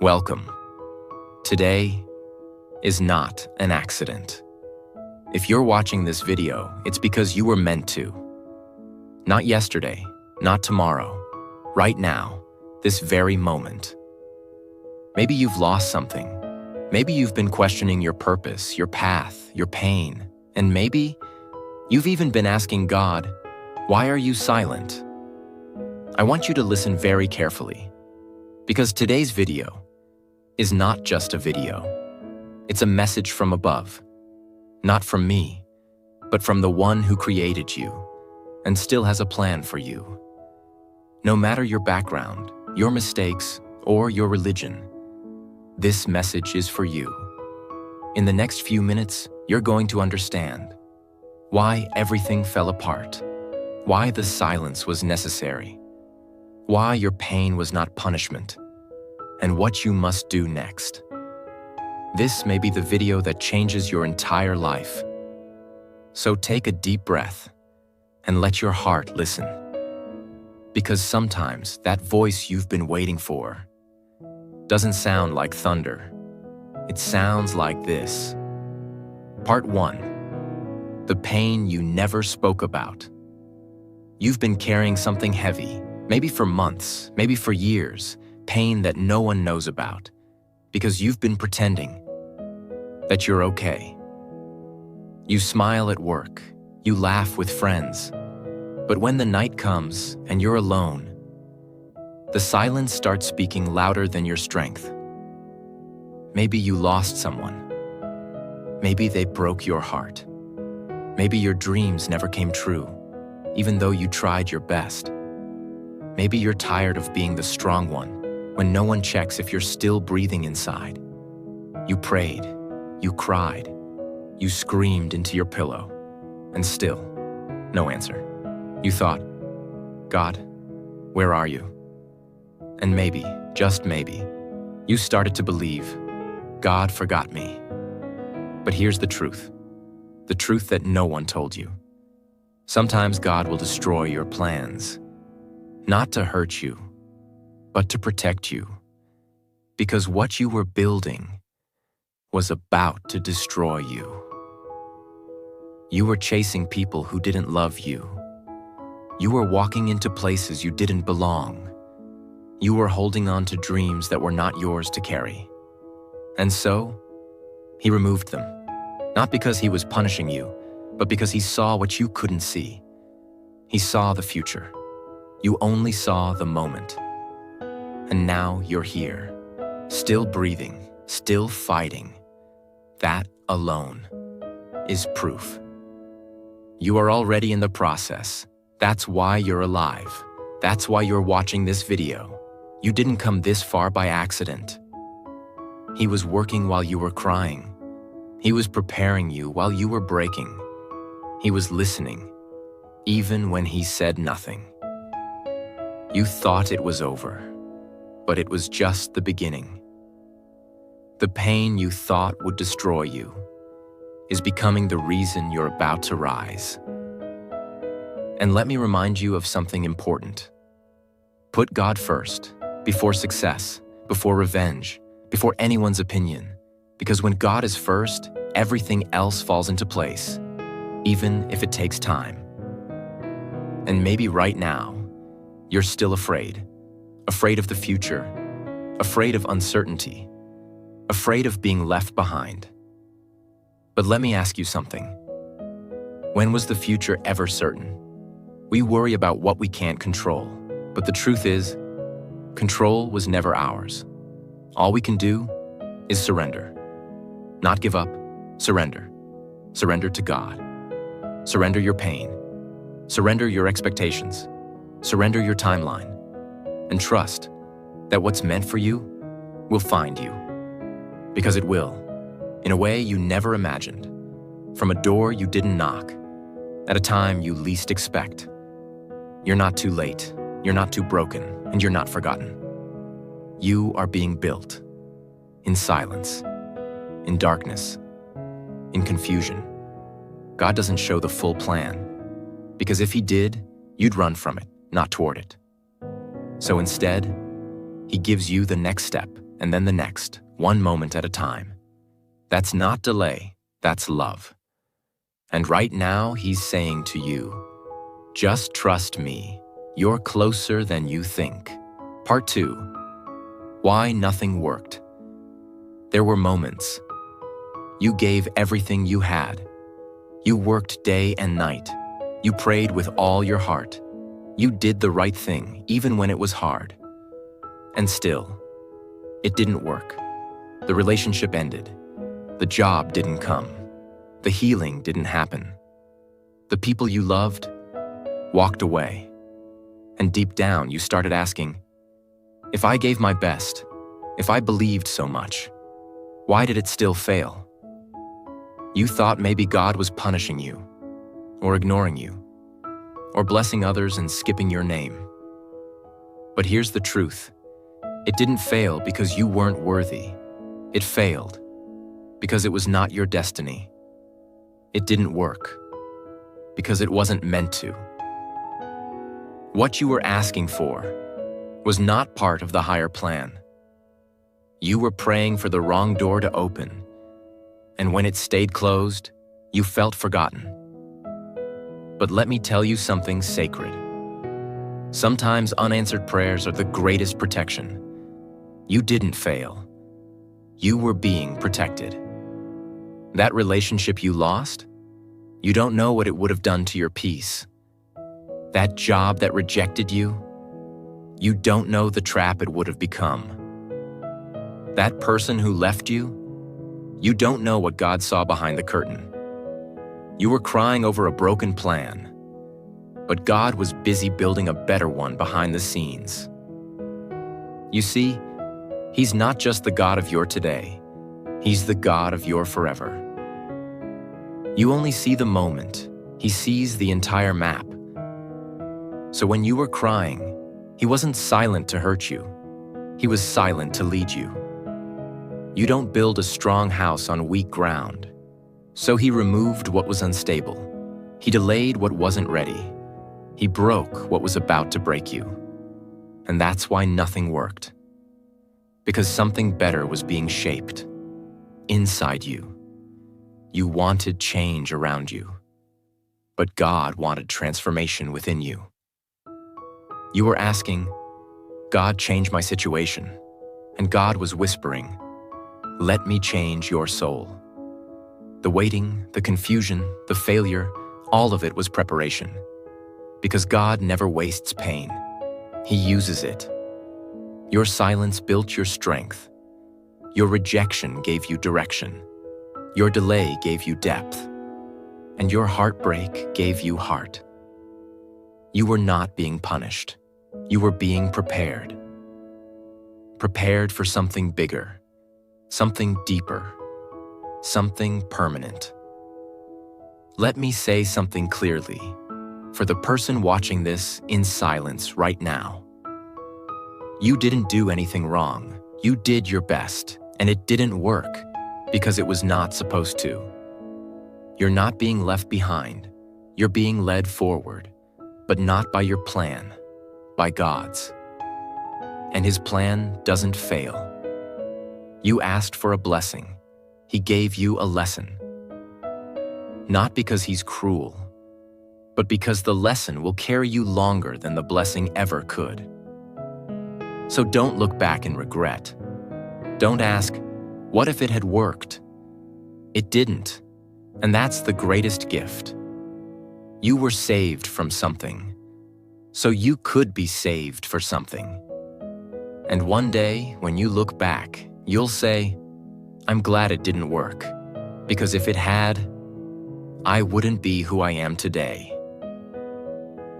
Welcome. Today is not an accident. If you're watching this video, it's because you were meant to. Not yesterday, not tomorrow, right now, this very moment. Maybe you've lost something. Maybe you've been questioning your purpose, your path, your pain, and maybe you've even been asking God, why are you silent? I want you to listen very carefully, because today's video is not just a video. It's a message from above, not from me, but from the one who created you and still has a plan for you. No matter your background, your mistakes, or your religion, this message is for you. In the next few minutes, you're going to understand why everything fell apart, why the silence was necessary, why your pain was not punishment, and what you must do next. This may be the video that changes your entire life. So take a deep breath and let your heart listen. Because sometimes that voice you've been waiting for doesn't sound like thunder. It sounds like this. Part 1. The pain you never spoke about. You've been carrying something heavy, maybe for months, maybe for years, pain that no one knows about, because you've been pretending that you're okay. You smile at work, you laugh with friends, but when the night comes and you're alone, the silence starts speaking louder than your strength. Maybe you lost someone. Maybe they broke your heart. Maybe your dreams never came true, even though you tried your best. Maybe you're tired of being the strong one when no one checks if you're still breathing inside. You prayed, you cried, you screamed into your pillow, and still, no answer. You thought, God, where are you? And maybe, just maybe, you started to believe, God forgot me. But here's the truth that no one told you. Sometimes God will destroy your plans, not to hurt you, but to protect you, because what you were building was about to destroy you. You were chasing people who didn't love you. You were walking into places you didn't belong. You were holding on to dreams that were not yours to carry. And so, he removed them, not because he was punishing you, but because he saw what you couldn't see. He saw the future. You only saw the moment. And now you're here, still breathing, still fighting. That alone is proof. You are already in the process. That's why you're alive. That's why you're watching this video. You didn't come this far by accident. He was working while you were crying. He was preparing you while you were breaking. He was listening, even when he said nothing. You thought it was over, but it was just the beginning. The pain you thought would destroy you is becoming the reason you're about to rise. And let me remind you of something important. Put God first, before success, before revenge, before anyone's opinion. Because when God is first, everything else falls into place, even if it takes time. And maybe right now, you're still afraid of the future, afraid of uncertainty, afraid of being left behind. But let me ask you something. When was the future ever certain? We worry about what we can't control, but the truth is, control was never ours. All we can do is surrender. Not give up, surrender. Surrender to God. Surrender your pain. Surrender your expectations. Surrender your timeline. And trust that what's meant for you will find you. Because it will, in a way you never imagined, from a door you didn't knock, at a time you least expect. You're not too late, you're not too broken, and you're not forgotten. You are being built in silence, in darkness, in confusion. God doesn't show the full plan, because if he did, you'd run from it, not toward it. So instead, he gives you the next step, and then the next, one moment at a time. That's not delay, that's love. And right now, he's saying to you, just trust me. You're closer than you think. Part 2. Why nothing worked. There were moments. You gave everything you had. You worked day and night. You prayed with all your heart. You did the right thing, even when it was hard. And still, it didn't work. The relationship ended. The job didn't come. The healing didn't happen. The people you loved walked away. And deep down, you started asking, if I gave my best, if I believed so much, why did it still fail? You thought maybe God was punishing you, or ignoring you, or blessing others and skipping your name. But here's the truth. It didn't fail because you weren't worthy. It failed because it was not your destiny. It didn't work because it wasn't meant to. What you were asking for was not part of the higher plan. You were praying for the wrong door to open, and when it stayed closed, you felt forgotten. But let me tell you something sacred. Sometimes unanswered prayers are the greatest protection. You didn't fail. You were being protected. That relationship you lost, you don't know what it would have done to your peace. That job that rejected you, you don't know the trap it would have become. That person who left you, you don't know what God saw behind the curtain. You were crying over a broken plan, but God was busy building a better one behind the scenes. You see, He's not just the God of your today, He's the God of your forever. You only see the moment, He sees the entire map. So when you were crying, He wasn't silent to hurt you. He was silent to lead you. You don't build a strong house on weak ground. So He removed what was unstable. He delayed what wasn't ready. He broke what was about to break you. And that's why nothing worked. Because something better was being shaped inside you. You wanted change around you, but God wanted transformation within you. You were asking, God, change my situation. And God was whispering, let me change your soul. The waiting, the confusion, the failure, all of it was preparation. Because God never wastes pain. He uses it. Your silence built your strength. Your rejection gave you direction. Your delay gave you depth. And your heartbreak gave you heart. You were not being punished. You were being prepared. Prepared for something bigger, something deeper, something permanent. Let me say something clearly for the person watching this in silence right now. You didn't do anything wrong. You did your best, and it didn't work because it was not supposed to. You're not being left behind. You're being led forward, but not by your plan, by God's. And His plan doesn't fail. You asked for a blessing. He gave you a lesson. Not because He's cruel, but because the lesson will carry you longer than the blessing ever could. So don't look back in regret. Don't ask, what if it had worked? It didn't, and that's the greatest gift. You were saved from something, so you could be saved for something. And one day, when you look back, you'll say, I'm glad it didn't work, because if it had, I wouldn't be who I am today.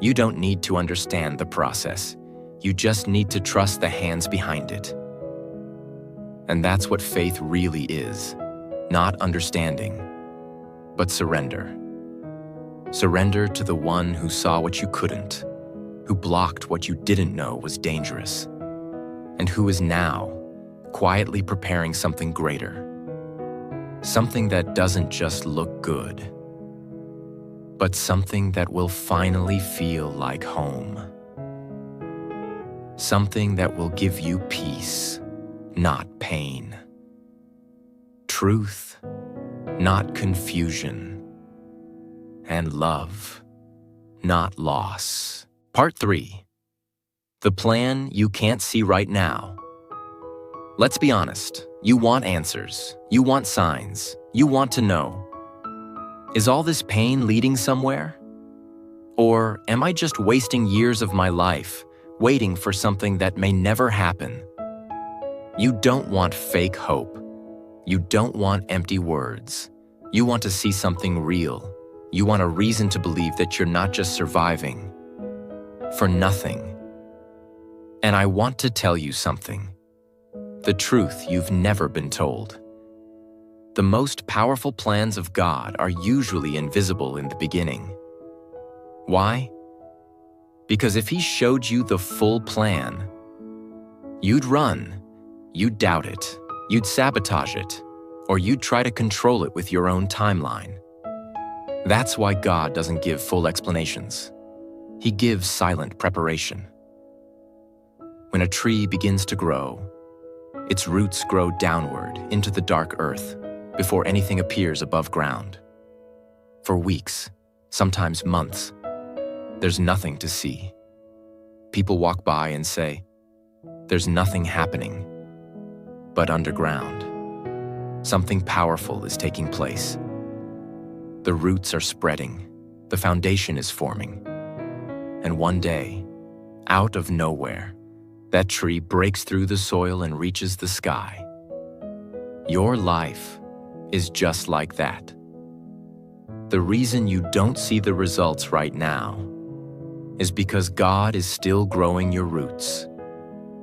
You don't need to understand the process. You just need to trust the hands behind it. And that's what faith really is. Not understanding, but surrender. Surrender to the one who saw what you couldn't, who blocked what you didn't know was dangerous, and who is now quietly preparing something greater. Something that doesn't just look good, but something that will finally feel like home. Something that will give you peace, not pain. Truth, not confusion. And love, not loss. Part 3. The plan you can't see right now. Let's be honest. You want answers. You want signs. You want to know. Is all this pain leading somewhere? Or am I just wasting years of my life waiting for something that may never happen? You don't want fake hope. You don't want empty words. You want to see something real. You want a reason to believe that you're not just surviving for nothing. And I want to tell you something. The truth you've never been told. The most powerful plans of God are usually invisible in the beginning. Why? Because if He showed you the full plan, you'd run, you'd doubt it, you'd sabotage it, or you'd try to control it with your own timeline. That's why God doesn't give full explanations. He gives silent preparation. When a tree begins to grow, its roots grow downward into the dark earth before anything appears above ground. For weeks, sometimes months, there's nothing to see. People walk by and say, "There's nothing happening." But underground, something powerful is taking place. The roots are spreading, the foundation is forming. And one day, out of nowhere, that tree breaks through the soil and reaches the sky. Your life is just like that. The reason you don't see the results right now is because God is still growing your roots,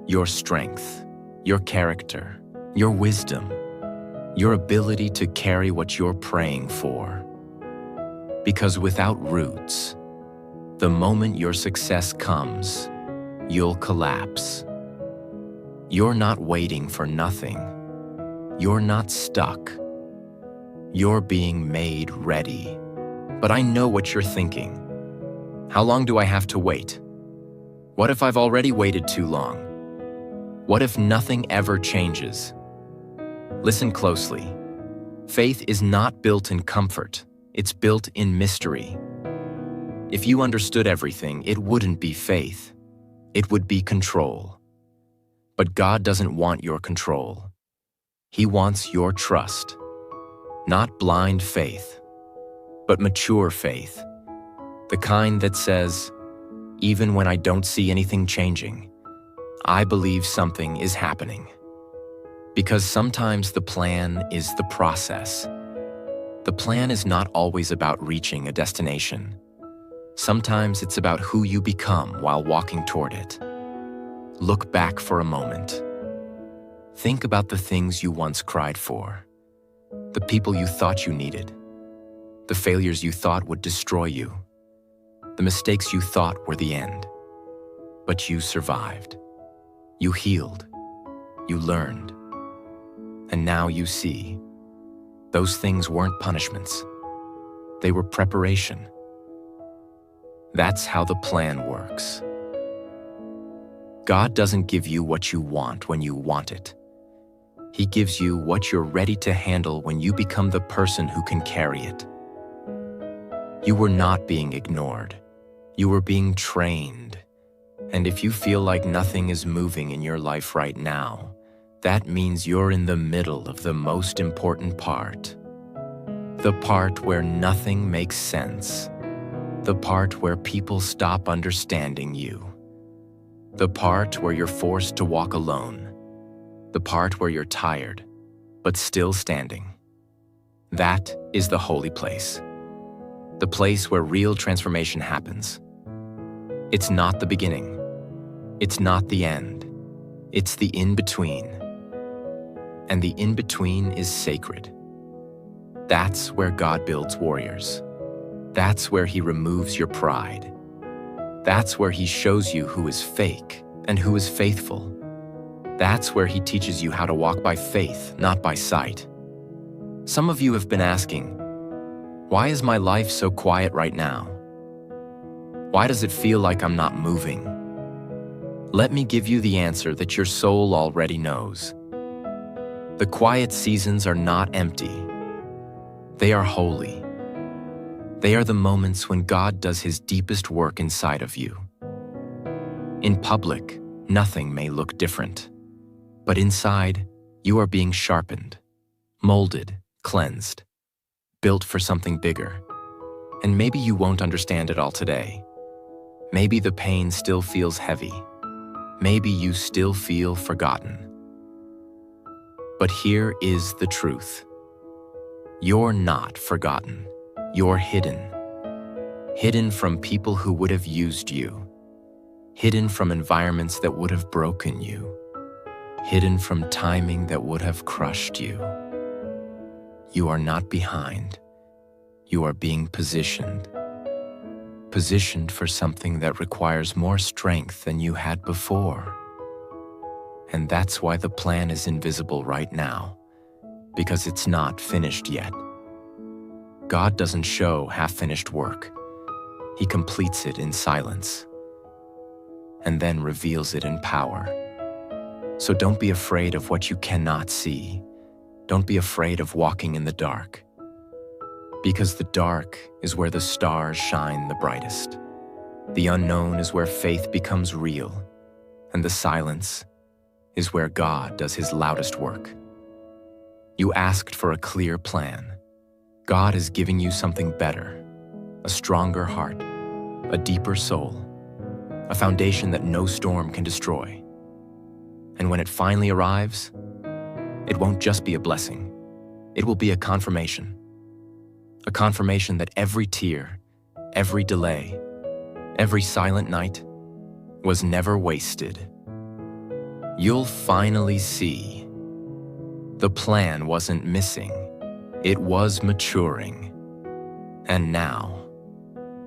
your strength, your character, your wisdom, your ability to carry what you're praying for. Because without roots, the moment your success comes, you'll collapse. You're not waiting for nothing. You're not stuck. You're being made ready. But I know what you're thinking. How long do I have to wait? What if I've already waited too long? What if nothing ever changes? Listen closely. Faith is not built in comfort. It's built in mystery. If you understood everything, it wouldn't be faith. It would be control. But God doesn't want your control. He wants your trust. Not blind faith, but mature faith. The kind that says, even when I don't see anything changing, I believe something is happening. Because sometimes the plan is the process. The plan is not always about reaching a destination. Sometimes it's about who you become while walking toward it. Look back for a moment. Think about the things you once cried for, the people you thought you needed, the failures you thought would destroy you, the mistakes you thought were the end. But you survived. You healed. You learned. And now you see, those things weren't punishments. They were preparation. That's how the plan works. God doesn't give you what you want when you want it. He gives you what you're ready to handle when you become the person who can carry it. You were not being ignored. You were being trained. And if you feel like nothing is moving in your life right now, that means you're in the middle of the most important part. The part where nothing makes sense. The part where people stop understanding you. The part where you're forced to walk alone. The part where you're tired, but still standing. That is the holy place. The place where real transformation happens. It's not the beginning. It's not the end. It's the in-between. And the in-between is sacred. That's where God builds warriors. That's where He removes your pride. That's where He shows you who is fake and who is faithful. That's where He teaches you how to walk by faith, not by sight. Some of you have been asking, why is my life so quiet right now? Why does it feel like I'm not moving? Let me give you the answer that your soul already knows. The quiet seasons are not empty. They are holy. They are the moments when God does His deepest work inside of you. In public, nothing may look different, but inside, you are being sharpened, molded, cleansed, built for something bigger. And maybe you won't understand it all today. Maybe the pain still feels heavy. Maybe you still feel forgotten. But here is the truth. You're not forgotten. You're hidden. Hidden from people who would have used you. Hidden from environments that would have broken you. Hidden from timing that would have crushed you. You are not behind. You are being positioned. Positioned for something that requires more strength than you had before. And that's why the plan is invisible right now, because it's not finished yet. God doesn't show half-finished work. He completes it in silence, and then reveals it in power. So don't be afraid of what you cannot see. Don't be afraid of walking in the dark, because the dark is where the stars shine the brightest. The unknown is where faith becomes real, and the silence is where God does His loudest work. You asked for a clear plan. God is giving you something better, a stronger heart, a deeper soul, a foundation that no storm can destroy. And when it finally arrives, it won't just be a blessing. It will be a confirmation that every tear, every delay, every silent night was never wasted. You'll finally see the plan wasn't missing, it was maturing. And now,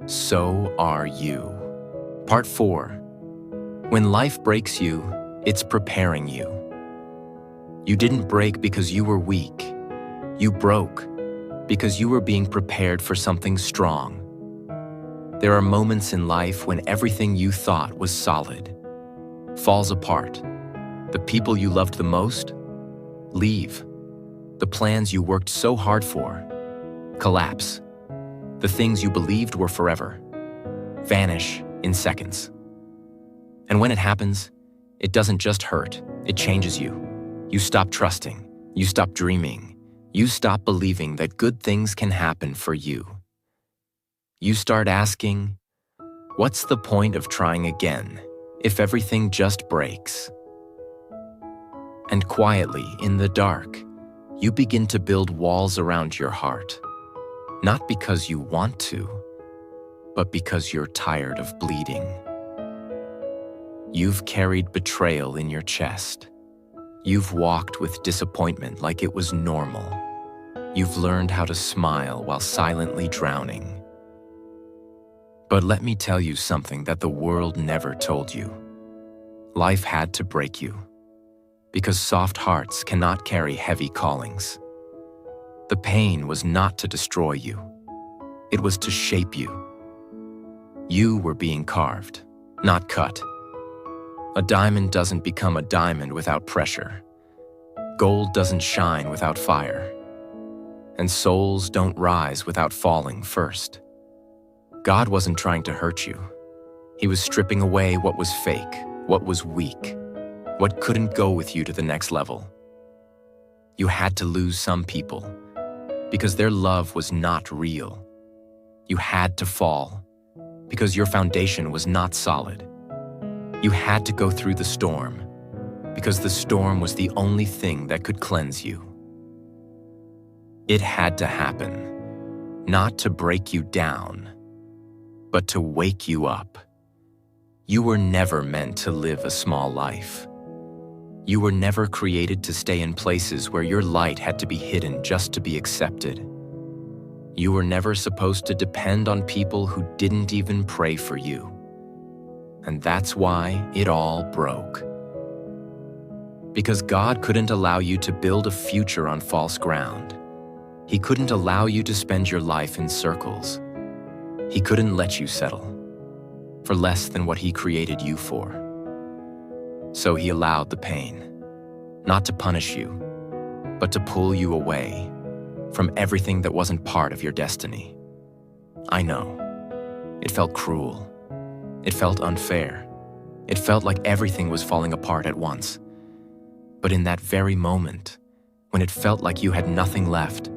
so are you. Part 4. When life breaks you, it's preparing you. You didn't break because you were weak. You broke because you were being prepared for something strong. There are moments in life when everything you thought was solid falls apart. The people you loved the most leave. The plans you worked so hard for collapse. The things you believed were forever vanish in seconds. And when it happens, it doesn't just hurt, it changes you. You stop trusting, you stop dreaming, you stop believing that good things can happen for you. You start asking, what's the point of trying again if everything just breaks? And quietly, in the dark, you begin to build walls around your heart, not because you want to, but because you're tired of bleeding. You've carried betrayal in your chest. You've walked with disappointment like it was normal. You've learned how to smile while silently drowning. But let me tell you something that the world never told you. Life had to break you, because soft hearts cannot carry heavy callings. The pain was not to destroy you. It was to shape you. You were being carved, not cut. A diamond doesn't become a diamond without pressure. Gold doesn't shine without fire. And souls don't rise without falling first. God wasn't trying to hurt you. He was stripping away what was fake, what was weak, what couldn't go with you to the next level. You had to lose some people because their love was not real. You had to fall because your foundation was not solid. You had to go through the storm because the storm was the only thing that could cleanse you. It had to happen, not to break you down, but to wake you up. You were never meant to live a small life. You were never created to stay in places where your light had to be hidden just to be accepted. You were never supposed to depend on people who didn't even pray for you. And that's why it all broke. Because God couldn't allow you to build a future on false ground. He couldn't allow you to spend your life in circles. He couldn't let you settle for less than what He created you for. So He allowed the pain, not to punish you, but to pull you away from everything that wasn't part of your destiny. I know. It felt cruel. It felt unfair. It felt like everything was falling apart at once. But in that very moment, when it felt like you had nothing left,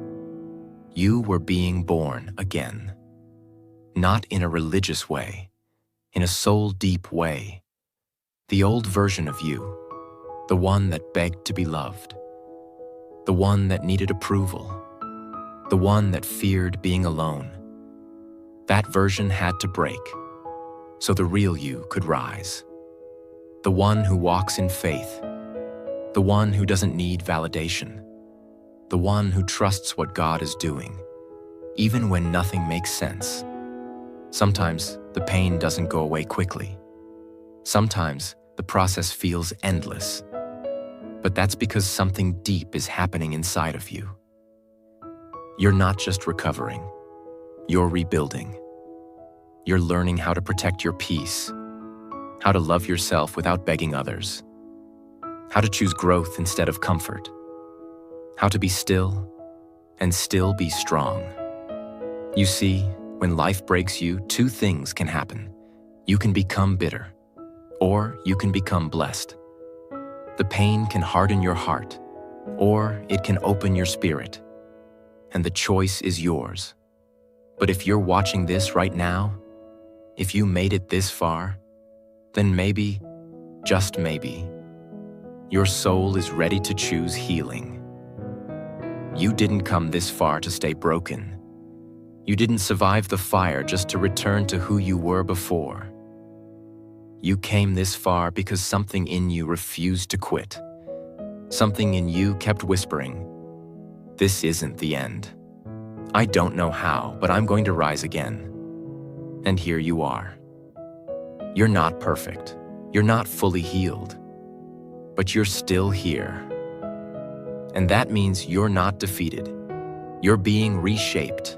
you were being born again. Not in a religious way, in a soul-deep way. The old version of you, the one that begged to be loved, the one that needed approval, the one that feared being alone. That version had to break, so the real you could rise. The one who walks in faith, the one who doesn't need validation, the one who trusts what God is doing, even when nothing makes sense. Sometimes the pain doesn't go away quickly. Sometimes the process feels endless. But that's because something deep is happening inside of you. You're not just recovering, you're rebuilding. You're learning how to protect your peace, how to love yourself without begging others, how to choose growth instead of comfort, how to be still and still be strong. You see, when life breaks you, two things can happen. You can become bitter, or you can become blessed. The pain can harden your heart, or it can open your spirit, and the choice is yours. But if you're watching this right now, if you made it this far, then maybe, just maybe, your soul is ready to choose healing. You didn't come this far to stay broken. You didn't survive the fire just to return to who you were before. You came this far because something in you refused to quit. Something in you kept whispering, "This isn't the end. I don't know how, but I'm going to rise again." And here you are. You're not perfect. You're not fully healed. But you're still here. And that means you're not defeated. You're being reshaped.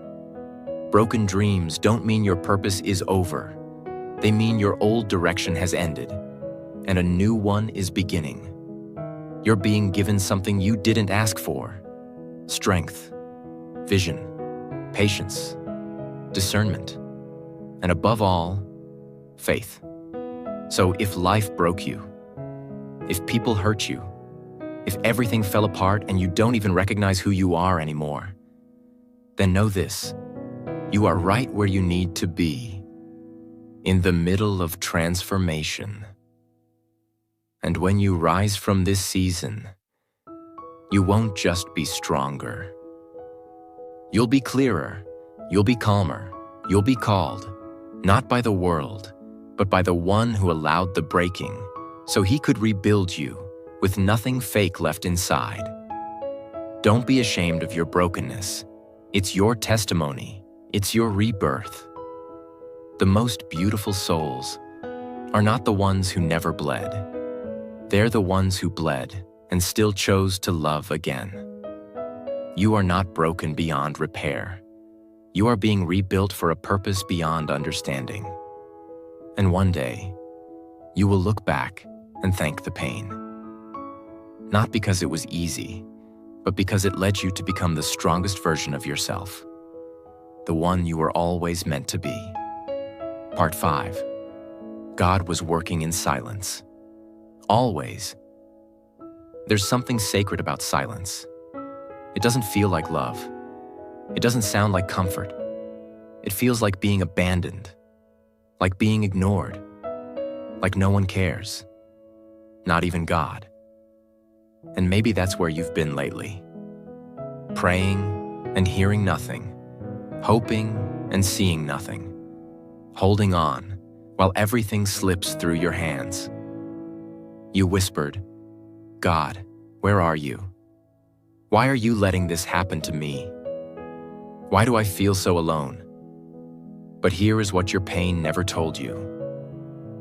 Broken dreams don't mean your purpose is over. They mean your old direction has ended, and a new one is beginning. You're being given something you didn't ask for: strength, vision, patience, discernment, and above all, faith. So if life broke you, if people hurt you, if everything fell apart and you don't even recognize who you are anymore, then know this: you are right where you need to be, in the middle of transformation. And when you rise from this season, you won't just be stronger. You'll be clearer, you'll be calmer, you'll be called, not by the world, but by the one who allowed the breaking, so he could rebuild you with nothing fake left inside. Don't be ashamed of your brokenness. It's your testimony. It's your rebirth. The most beautiful souls are not the ones who never bled. They're the ones who bled and still chose to love again. You are not broken beyond repair. You are being rebuilt for a purpose beyond understanding. And one day, you will look back and thank the pain. Not because it was easy, but because it led you to become the strongest version of yourself, the one you were always meant to be. Part 5. God was working in silence. Always. There's something sacred about silence. It doesn't feel like love. It doesn't sound like comfort. It feels like being abandoned, like being ignored, like no one cares, not even God. And maybe that's where you've been lately. Praying and hearing nothing, hoping and seeing nothing, holding on while everything slips through your hands. You whispered, "God, where are you? Why are you letting this happen to me? Why do I feel so alone?" But here is what your pain never told you.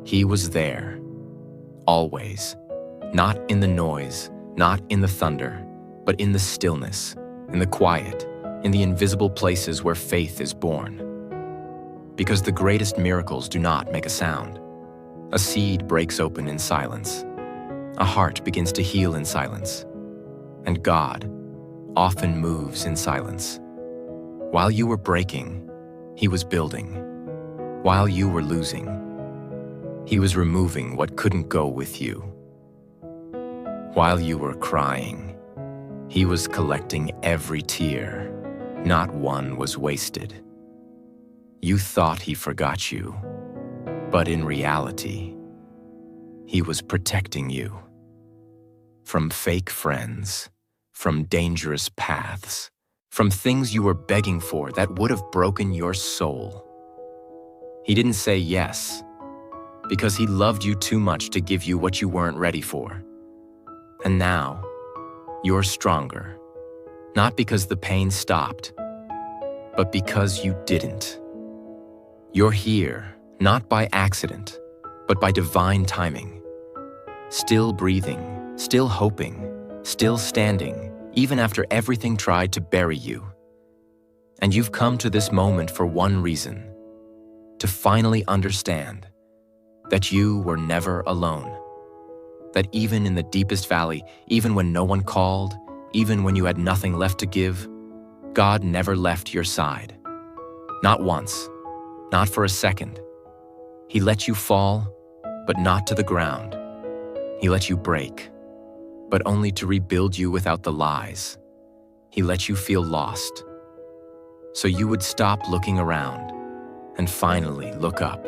He was there, always, not in the noise, not in the thunder, but in the stillness, in the quiet, in the invisible places where faith is born. Because the greatest miracles do not make a sound. A seed breaks open in silence. A heart begins to heal in silence. And God, often moves in silence. While you were breaking, he was building. While you were losing, he was removing what couldn't go with you. While you were crying, he was collecting every tear. Not one was wasted. You thought he forgot you, but in reality, he was protecting you. From fake friends, from dangerous paths, from things you were begging for that would have broken your soul. He didn't say yes, because he loved you too much to give you what you weren't ready for. And now, you're stronger, not because the pain stopped, but because you didn't. You're here, not by accident, but by divine timing. Still breathing, still hoping, still standing, even after everything tried to bury you. And you've come to this moment for one reason: to finally understand that you were never alone. That even in the deepest valley, even when no one called, even when you had nothing left to give, God never left your side. Not once, not for a second. He let you fall, but not to the ground. He let you break, but only to rebuild you without the lies. He let you feel lost, so you would stop looking around and finally look up.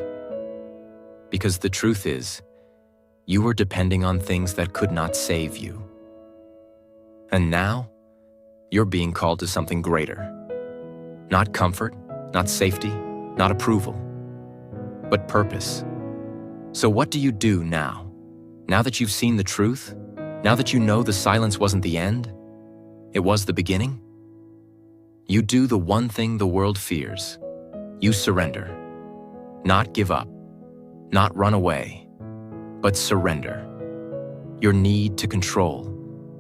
Because the truth is, you were depending on things that could not save you. And now, you're being called to something greater. Not comfort, not safety, not approval, but purpose. So what do you do now? Now that you've seen the truth? Now that you know the silence wasn't the end? It was the beginning? You do the one thing the world fears. You surrender. Not give up. Not run away. But surrender. Your need to control.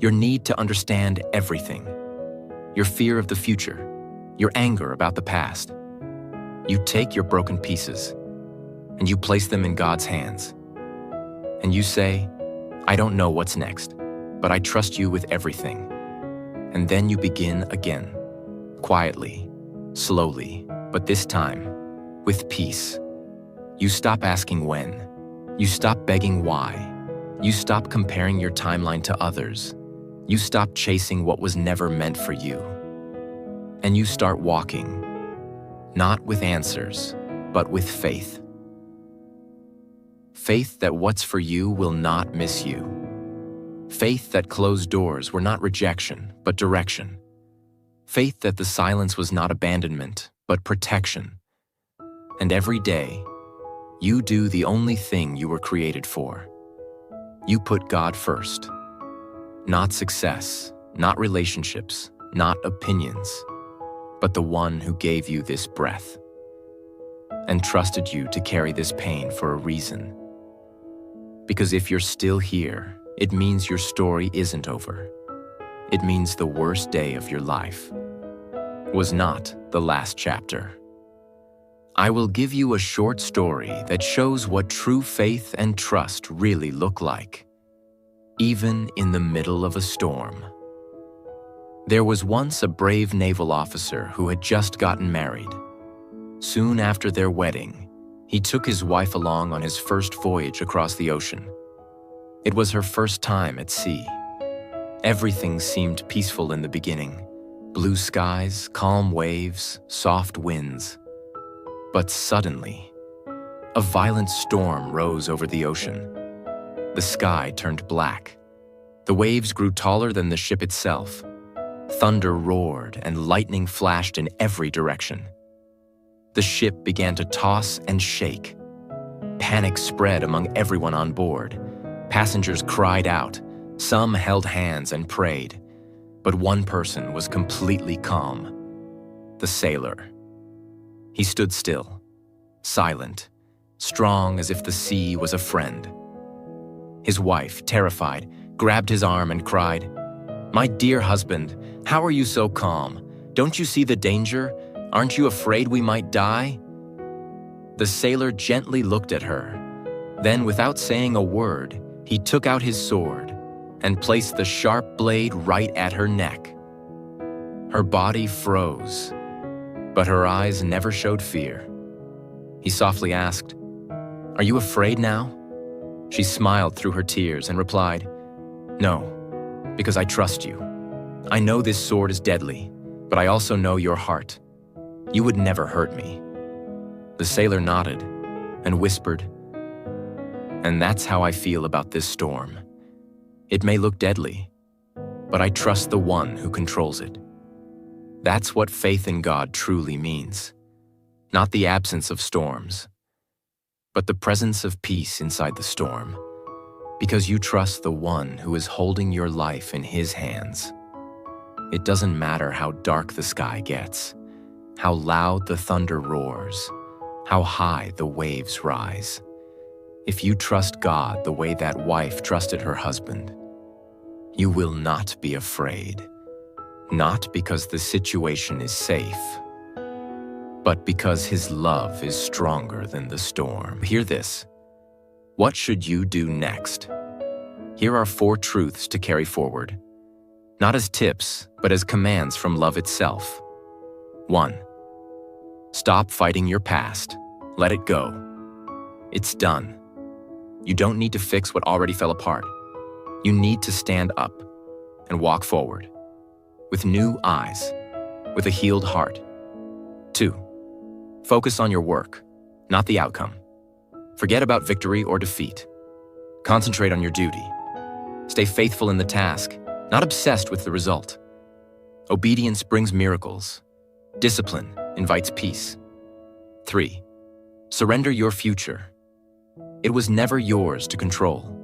Your need to understand everything. Your fear of the future. Your anger about the past. You take your broken pieces and you place them in God's hands. And you say, I don't know what's next, but I trust you with everything. And then you begin again, quietly, slowly, but this time, with peace. You stop asking when. You stop begging why. You stop comparing your timeline to others. You stop chasing what was never meant for you. And you start walking, not with answers, but with faith. Faith that what's for you will not miss you. Faith that closed doors were not rejection, but direction. Faith that the silence was not abandonment, but protection. And every day, you do the only thing you were created for. You put God first. Not success, not relationships, not opinions, but the one who gave you this breath and trusted you to carry this pain for a reason. Because if you're still here, it means your story isn't over. It means the worst day of your life was not the last chapter. I will give you a short story that shows what true faith and trust really look like, even in the middle of a storm. There was once a brave naval officer who had just gotten married. Soon after their wedding, he took his wife along on his first voyage across the ocean. It was her first time at sea. Everything seemed peaceful in the beginning. Blue skies, calm waves, soft winds. But suddenly, a violent storm rose over the ocean. The sky turned black. The waves grew taller than the ship itself. Thunder roared and lightning flashed in every direction. The ship began to toss and shake. Panic spread among everyone on board. Passengers cried out. Some held hands and prayed. But one person was completely calm: the sailor. He stood still, silent, strong as if the sea was a friend. His wife, terrified, grabbed his arm and cried, "My dear husband, how are you so calm? Don't you see the danger? Aren't you afraid we might die?" The sailor gently looked at her. Then, without saying a word, he took out his sword and placed the sharp blade right at her neck. Her body froze, but her eyes never showed fear. He softly asked, "Are you afraid now?" She smiled through her tears and replied, "No, because I trust you. I know this sword is deadly, but I also know your heart. You would never hurt me." The sailor nodded and whispered, "And that's how I feel about this storm. It may look deadly, but I trust the one who controls it." That's what faith in God truly means. Not the absence of storms, but the presence of peace inside the storm, because you trust the one who is holding your life in his hands. It doesn't matter how dark the sky gets, how loud the thunder roars, how high the waves rise. If you trust God the way that wife trusted her husband, you will not be afraid. Not because the situation is safe, but because his love is stronger than the storm. Hear this. What should you do next? Here are 4 truths to carry forward, not as tips, but as commands from love itself. 1. Stop fighting your past. Let it go. It's done. You don't need to fix what already fell apart. You need to stand up and walk forward with new eyes, with a healed heart. 2. Focus on your work, not the outcome. Forget about victory or defeat. Concentrate on your duty. Stay faithful in the task, not obsessed with the result. Obedience brings miracles. Discipline invites peace. 3. Surrender your future. It was never yours to control.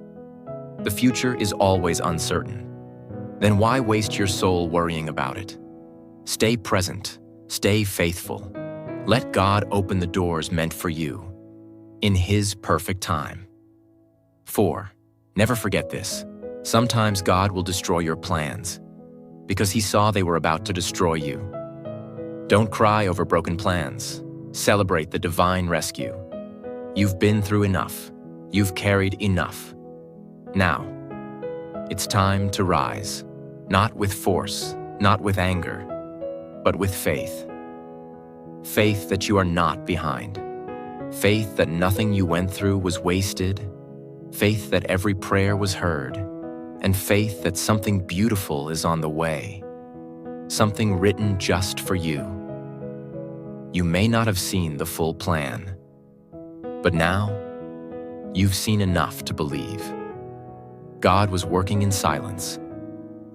The future is always uncertain. Then why waste your soul worrying about it? Stay present. Stay faithful. Let God open the doors meant for you in His perfect time. 4. Never forget this. Sometimes God will destroy your plans because He saw they were about to destroy you. Don't cry over broken plans. Celebrate the divine rescue. You've been through enough. You've carried enough. Now, it's time to rise, not with force, not with anger, but with faith. Faith that you are not behind. Faith that nothing you went through was wasted. Faith that every prayer was heard. And faith that something beautiful is on the way. Something written just for you. You may not have seen the full plan, but now you've seen enough to believe. God was working in silence,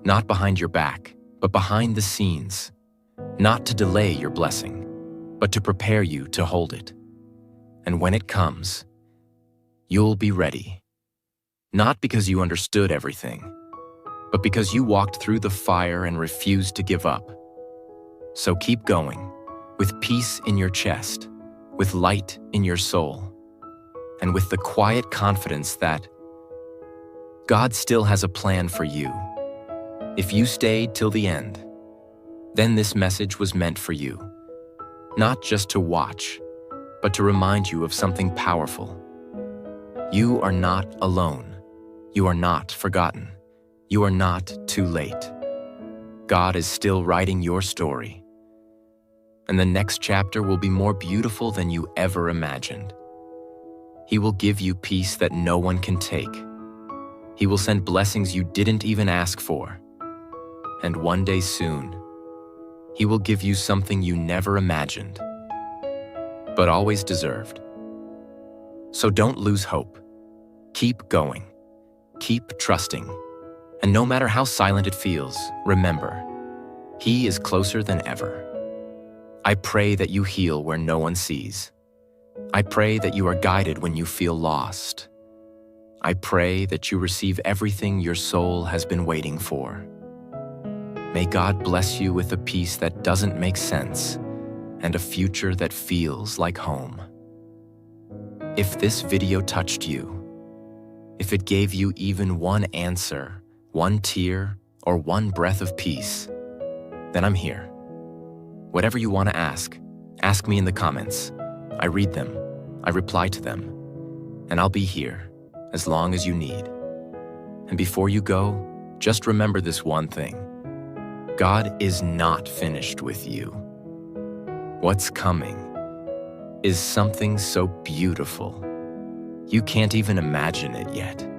not behind your back, but behind the scenes, not to delay your blessing, but to prepare you to hold it. And when it comes, you'll be ready, not because you understood everything, but because you walked through the fire and refused to give up. So keep going, with peace in your chest, with light in your soul, and with the quiet confidence that God still has a plan for you. If you stayed till the end, then this message was meant for you, not just to watch, but to remind you of something powerful. You are not alone. You are not forgotten. You are not too late. God is still writing your story, and the next chapter will be more beautiful than you ever imagined. He will give you peace that no one can take. He will send blessings you didn't even ask for. And one day soon, He will give you something you never imagined, but always deserved. So don't lose hope. Keep going. Keep trusting. And no matter how silent it feels, remember, He is closer than ever. I pray that you heal where no one sees. I pray that you are guided when you feel lost. I pray that you receive everything your soul has been waiting for. May God bless you with a peace that doesn't make sense and a future that feels like home. If this video touched you, if it gave you even one answer, one tear, or one breath of peace, then I'm here. Whatever you want to ask me in the comments. I read them, I reply to them, and I'll be here as long as you need. And before you go, just remember this one thing. God is not finished with you. What's coming is something so beautiful. You can't even imagine it yet.